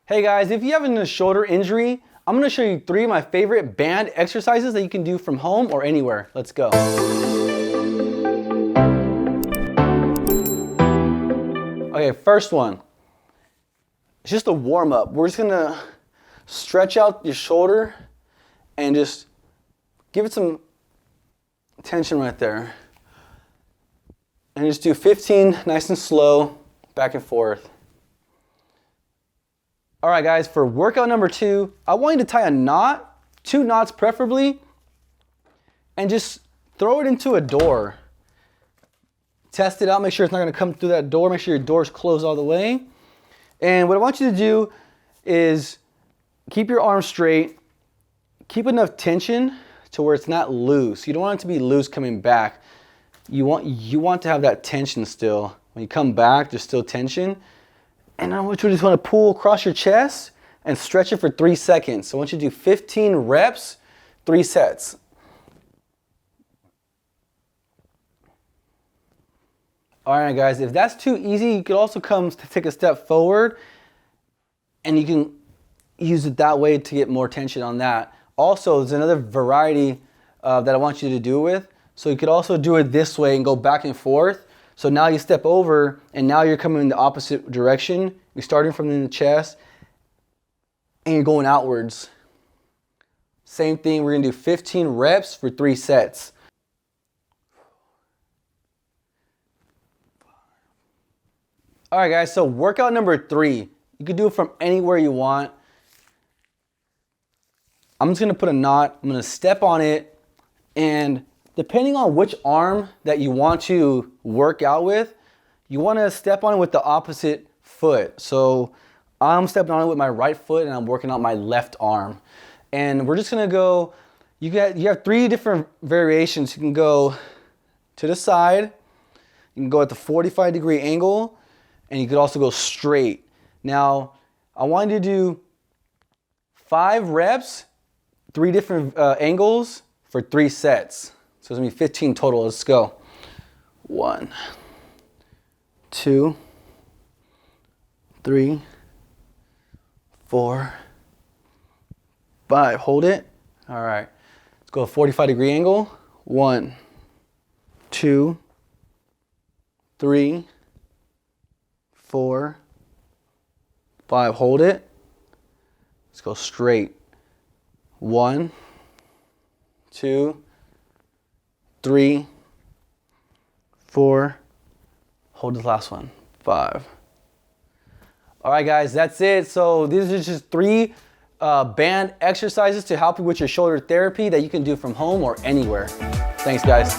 Hey guys, if you have a shoulder injury, I'm gonna show you 3 of my favorite band exercises that you can do from home or anywhere. Let's go. Okay, first one. It's just a warm up. We're just gonna stretch out your shoulder and just give it some tension right there. And just do 15 nice and slow, back and forth. All right guys, for workout number 2, I want you to tie a knot, 2 knots preferably, and just throw it into a door. Test it out, make sure it's not gonna come through that door, make sure your door's closed all the way. And what I want you to do is keep your arms straight, keep enough tension to where it's not loose. You don't want it to be loose coming back. You want to have that tension still. When you come back, there's still tension. And I want you to just want to pull across your chest and stretch it for 3 seconds. So I want you to do 15 reps, 3 sets. All right, guys, if that's too easy, you could also come to take a step forward and you can use it that way to get more tension on that. Also, there's another variety that I want you to do it with. So you could also do it this way and go back and forth. So now you step over and now you're coming in the opposite direction. You're starting from in the chest and you're going outwards. Same thing, we're gonna do 15 reps for 3 sets. All right guys, so workout number 3. You can do it from anywhere you want. I'm just gonna put a knot, I'm gonna step on it, and depending on which arm that you want to work out with, you want to step on it with the opposite foot. So I'm stepping on it with my right foot and I'm working out my left arm. And we're just gonna go, you have 3 different variations. You can go to the side, you can go at the 45-degree angle, and you could also go straight. Now, I want you to do 5 reps, 3 different angles for 3 sets. So it's gonna be 15 total. Let's go. 1, 2, 3, 4, 5. Hold it. All right. Let's go 45-degree angle. 1, 2, 3, 4, 5. Hold it. Let's go straight. 1, 2, 3, 4, hold this last one, 5. All right guys, that's it. So these are just 3 band exercises to help you with your shoulder therapy that you can do from home or anywhere. Thanks guys.